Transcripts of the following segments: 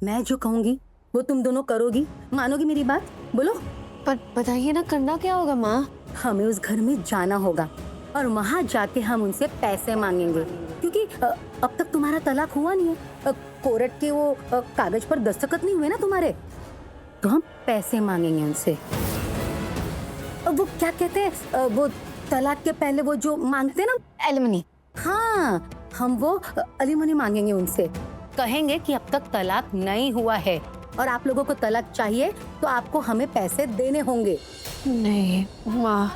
मैं जो कहूंगी वो तुम दोनों करोगी, मानोगी मेरी बात? बोलो। पर बताइए ना, करना क्या होगा माँ? हमें उस घर में जाना होगा और वहां जाके हम उनसे पैसे मांगेंगे, क्योंकि अब तक तुम्हारा तलाक हुआ नहीं है। कोर्ट के वो कागज पर दस्तखत नहीं हुए ना तुम्हारे, तो हम पैसे मांगेंगे उनसे। वो क्या कहते हैं, वो तलाक के पहले वो जो मांगते हैं ना, एलिमनी। हाँ, हम वो एलिमनी मांगेंगे उनसे। कहेंगे कि अब तक तलाक नहीं हुआ है और आप लोगों को तलाक चाहिए तो आपको हमें पैसे देने होंगे। नहीं माँ,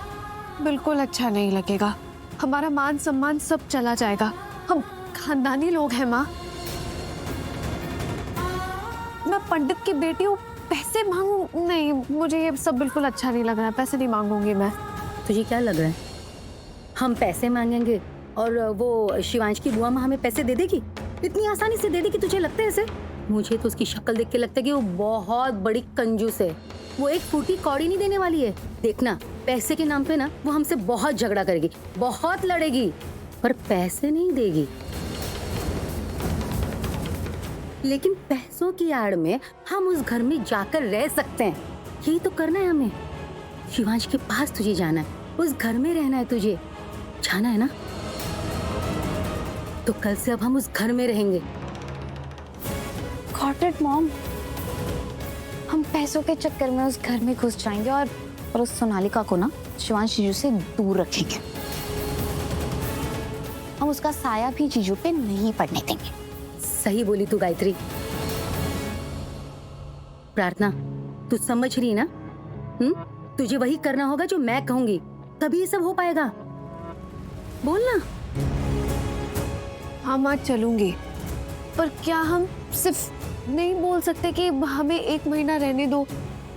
बिल्कुल अच्छा नहीं लगेगा। हमारा मान सम्मान सब चला जाएगा। हम खानदानी लोग हैं माँ। मैं पंडित की बेटी हूँ, पैसे मांगू? नहीं, मुझे ये सब बिल्कुल अच्छा नहीं लग रहा है। पैसे नहीं मांगूंगी मैं। तुझे क्या लग रहा है हम पैसे मांगेंगे और वो शिवांश की बुआ माँ हमें पैसे दे देगी? इतनी आसानी से दे देगी? तुझे लगता है ऐसे? मुझे तो उसकी शक्ल देख के लगता है कि वो बहुत बड़ी कंजूस है। वो एक फूटी कौड़ी नहीं देने वाली है। देखना, पैसे के नाम पे ना वो हमसे बहुत झगड़ा करेगी, बहुत लड़ेगी, पर पैसे नहीं देगी। लेकिन पैसों की आड़ में हम उस घर में जाकर रह सकते हैं। यही तो करना है हमें। शिवांश के पास तुझे जाना है, उस घर में रहना है, तुझे जाना है ना? तो कल से अब हम उस घर में रहेंगे। Got it, Mom. हम पैसों के चक्कर में उस घर में घुस जाएंगे और उस सोनालिका को ना शिवांश जीजू से दूर रखेंगे। हम उसका साया भी जीजू पे नहीं पड़ने देंगे। सही बोली तू गायत्री। प्रार्थना, तू समझ रही ना? तुझे वही करना होगा जो मैं कहूंगी, तभी ये सब हो पाएगा। बोल ना। हाँ माँ, चलूंगी। पर क्या हम सिर्फ नहीं बोल सकते कि हमें 1 महीना रहने दो,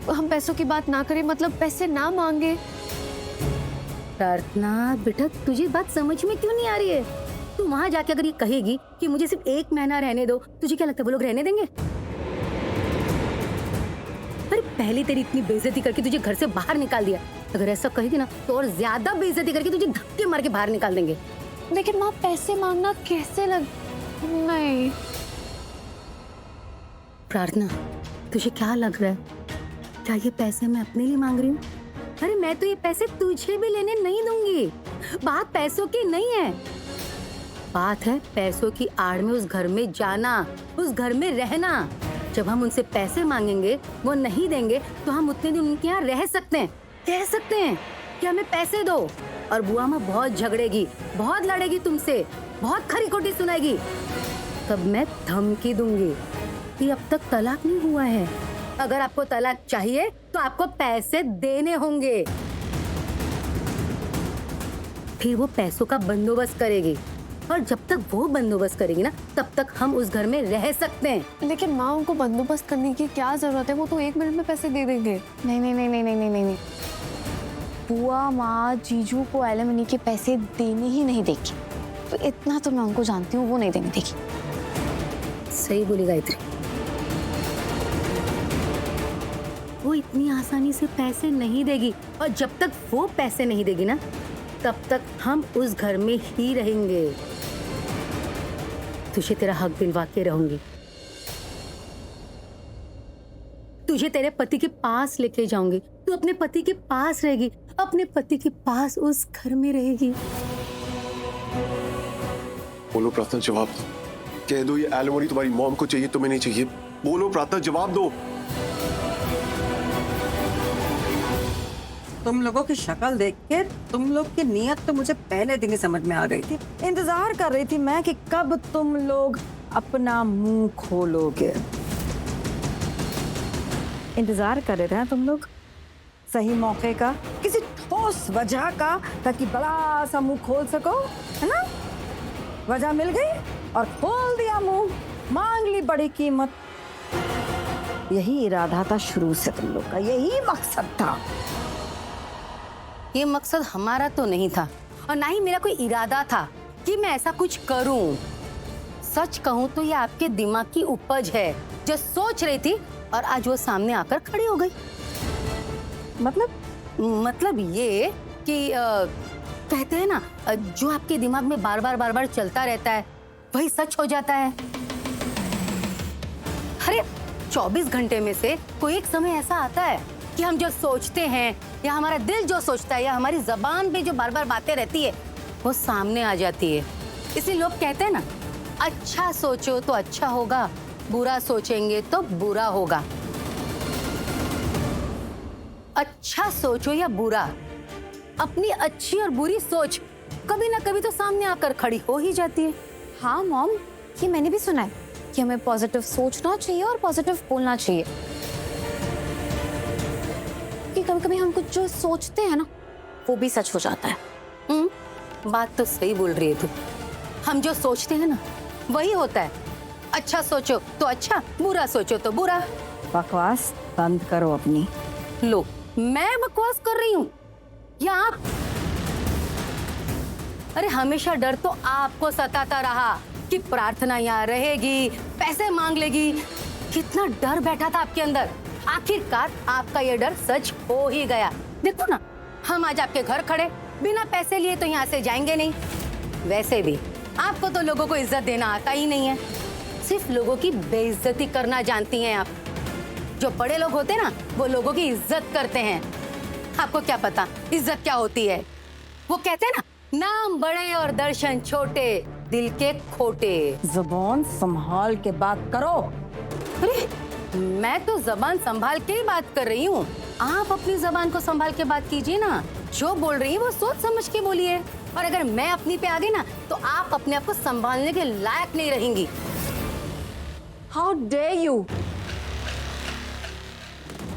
हम पैसों की बात ना करें, मतलब पैसे ना मांगे? प्रार्थना बेटा, तुझे बात समझ में क्यों नहीं आ रही है? तू वहां जाके अगर ये कहेगी कि मुझे सिर्फ 1 महीना रहने दो, तुझे क्या लगता है वो लोग रहने देंगे? अरे पहले तेरी इतनी बेइज्जती करके तुझे घर से बाहर निकाल दिया, अगर ऐसा कहेगी ना तो और ज्यादा बेइज्जती करके तुझे धक्के मार के बाहर निकाल देंगे। लेकिन माँ, पैसे मांगना कैसे लग... नहीं प्रार्थना, तुझे क्या लग रहा है? क्या ये पैसे मैं अपने लिए मांग रही हूँ? अरे मैं तो ये पैसे तुझे भी लेने नहीं दूंगी। बात पैसों की नहीं है, बात है पैसों की आड़ में उस घर में जाना, उस घर में रहना। जब हम उनसे पैसे मांगेंगे, वो नहीं देंगे, तो हम उतने दिन उनके यहाँ रह सकते हैं, कह सकते हैं कि हमें पैसे दो। और बुआ माँ बहुत झगड़ेगी, बहुत लड़ेगी तुमसे, बहुत खरी खोटी सुनाएगी। तब मैं धमकी दूंगी कि अब तक तलाक नहीं हुआ है, अगर आपको तलाक चाहिए तो आपको पैसे देने होंगे। फिर वो पैसों का बंदोबस्त करेगी, और जब तक वो बंदोबस्त करेगी ना, तब तक हम उस घर में रह सकते हैं। लेकिन माँ, उनको बंदोबस्त करने की क्या जरूरत है? वो तो 1 मिनट में पैसे दे देंगे। नहीं नहीं नहीं नहीं नहीं नहीं नहीं नहीं। बुआ माँ जीजू को एलिमनी के पैसे देने ही नहीं देगी। तो इतना तो मैं उनको जानती हूँ, वो नहीं देने देगी। सही बोली गायत्री। वो इतनी आसानी से पैसे नहीं देगी, और जब तक वो पैसे नहीं देगी ना, तब तक हम उस घर में ही रहेंगे। तुझे तेरा हक दिलवा के रहूंगी, तुझे तेरे पति के पास लेके जाऊंगी, तू अपने पति के पास रहेगी, अपने पति के पास उस घर में रहेगी। बोलो प्रार्थना, जवाब दो। कह दो ये एलिमनी तुम्हारी मॉम को चाहिए, तुम्हें नहीं चाहिए। बोलो प्रार्थना, जवाब दो। तुम लोगों की शक्ल देख के तुम लोग की नीयत तो मुझे पहले दिन ही समझ में आ गई थी। इंतजार कर रही थी मैं कि कब तुम लोग अपना मुंह खोलोगे। इंतजार कर रहे थे ना तुम लोग सही मौके का, किसी ठोस वजह का, ताकि बड़ा सा मुंह खोल सको, है ना? वजह मिल गई और खोल दिया मुंह, मांग ली बड़ी कीमत। यही इरादा था शुरू से तुम लोग का, यही मकसद था। ये मकसद हमारा तो नहीं था, और ना ही मेरा कोई इरादा था कि मैं ऐसा कुछ करूं। सच कहूं तो ये आपके दिमाग की उपज है, जो सोच रही थी और आज वो सामने आकर खड़ी हो गई। मतलब ये कि कहते हैं ना, जो आपके दिमाग में बार बार चलता रहता है वही सच हो जाता है। अरे 24 घंटे में से कोई एक समय ऐसा आता है कि हम जो सोचते हैं या हमारा दिल जो सोचता है या हमारी जबान पे जो बार बार बातें रहती है वो सामने आ जाती है। इसलिए लोग कहते हैं ना, अच्छा सोचो तो अच्छा होगा, बुरा सोचेंगे तो बुरा होगा। अच्छा सोचो या बुरा, अपनी अच्छी और बुरी सोच कभी ना कभी तो सामने आकर खड़ी हो ही जाती है। हाँ मॉम, ये मैंने भी सुना है कि हमें पॉजिटिव सोचना चाहिए और पॉजिटिव बोलना चाहिए, कि कभी कभी हम कुछ जो सोचते हैं ना वो भी सच हो जाता है। बात तो सही बोल रही है तू। हम जो सोचते हैं ना वही होता है। अच्छा सोचो तो अच्छा, बुरा सोचो तो बुरा। बकवास बंद करो अपनी। लो, मैं बकवास कर रही हूँ या आप? अरे हमेशा डर तो आपको सताता रहा कि प्रार्थना यहाँ रहेगी, पैसे मांग लेगी। कितना डर बैठा था आपके अंदर। आखिरकार आपका ये डर सच हो ही गया। देखो ना, हम आज आपके घर खड़े, बिना पैसे लिए तो यहाँ से जाएंगे नहीं। वैसे भी आपको तो लोगों को इज्जत देना आता ही नहीं है, सिर्फ लोगों की बेइज्जती करना जानती हैं आप। जो बड़े लोग होते हैं ना, वो लोगों की इज्जत करते हैं। आपको क्या पता इज्जत क्या होती है। वो कहते हैं ना, नाम बड़े और दर्शन छोटे, दिल के खोटे। जुबान संभाल के बात करो। अरे मैं तो जबान संभाल के ही बात कर रही हूँ। आप अपनी जबान को संभाल के बात कीजिए ना। जो बोल रही है वो सोच समझ के बोलिए। और अगर मैं अपनी पे आ गई ना तो आप अपने आप को संभालने के लायक नहीं रहेंगी। How dare you!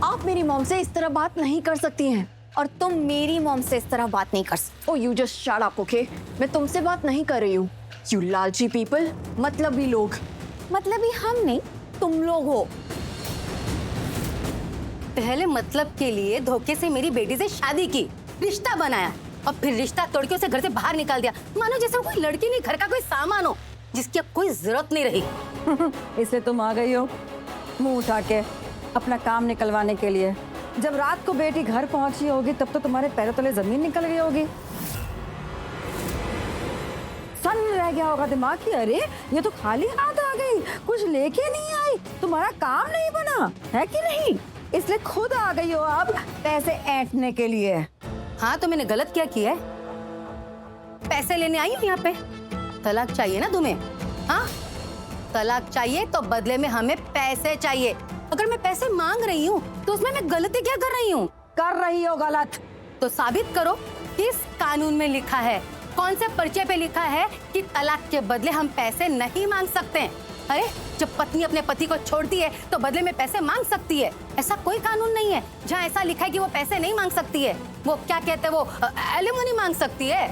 आप मेरी मॉम से इस तरह बात नहीं कर सकती हैं और तुम मेरी मॉम से इस तरह बात नहीं कर सकती। Oh, you just shut up, okay? मैं तुमसे बात नहीं कर रही हूँ। यू लालची पीपल, मतलबी लोग। मतलबी हम नहीं, तुम लोग हो। पहले मतलब के लिए धोखे से मेरी बेटी से शादी की, रिश्ता बनाया और फिर रिश्ता तोड़ के उसे घर से बाहर निकाल दिया, मानो जैसे वो कोई लड़की नहीं, घर का कोई सामान हो जिसकी अब कोई जरूरत नहीं रही। इसलिए तुम आ गई हो मुंह उठा के अपना काम निकलवाने के लिए। जब रात को बेटी घर पहुंची होगी तब तो तुम्हारे पैरों तले जमीन निकल गई होगी। सन रह गया होगा दिमाग की, अरे ये तो खाली हाथ आ गई, कुछ लेके नहीं आई, तुम्हारा काम नहीं बना है कि नहीं? इसलिए खुद आ गई हो अब पैसे ऐंठने के लिए। हाँ तो मैंने गलत क्या किया है? पैसे लेने आई हूँ यहाँ पे। तलाक चाहिए ना तुम्हें? हाँ, तलाक चाहिए तो बदले में हमें पैसे चाहिए। अगर मैं पैसे मांग रही हूँ तो उसमें मैं गलती क्या कर रही हूँ? कर रही हो गलत तो साबित करो। किस कानून में लिखा है, कौन से पर्चे पे लिखा है कि तलाक के बदले हम पैसे नहीं मांग सकते हैं? अरे जब पत्नी अपने पति को छोड़ती है तो बदले में पैसे मांग सकती है। ऐसा कोई कानून नहीं है जहाँ ऐसा लिखा है कि वो पैसे नहीं मांग सकती है। वो क्या कहते हैं, वो एलिमनी मांग सकती है।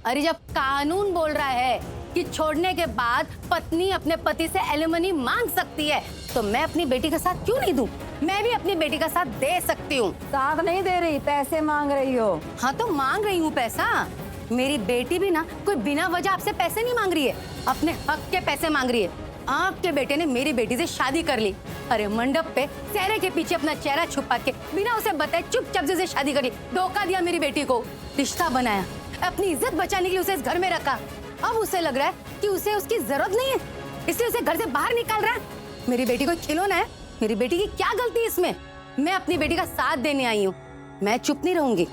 अरे जब कानून बोल रहा है कि छोड़ने के बाद पत्नी अपने पति से एलिमनी मांग सकती है तो मैं अपनी बेटी का साथ क्यों नहीं दूं? मैं भी अपनी बेटी का साथ दे सकती हूँ। साथ नहीं दे रही, पैसे मांग रही हो। हाँ तो मांग रही हूँ पैसा। मेरी बेटी भी ना कोई बिना वजह आपसे पैसे नहीं मांग रही है, अपने हक के पैसे मांग रही है। आपके बेटे ने मेरी बेटी से शादी कर ली। अरे मंडप पे चेहरे के पीछे अपना चेहरा छुपा के बिना उसे बताए चुपचाप से शादी कर ली। धोखा दिया मेरी बेटी को, रिश्ता बनाया, अपनी इज्जत बचाने के लिए उसे इस घर में रखा। अब उसे लग रहा है कि उसे उसकी जरूरत नहीं है, इसलिए उसे घर से बाहर निकाल रहा है। मेरी बेटी को खिलौना है, मेरी बेटी की क्या गलती है इसमें? मैं अपनी बेटी का साथ देने आई हूँ, मैं चुप नहीं रहूंगी।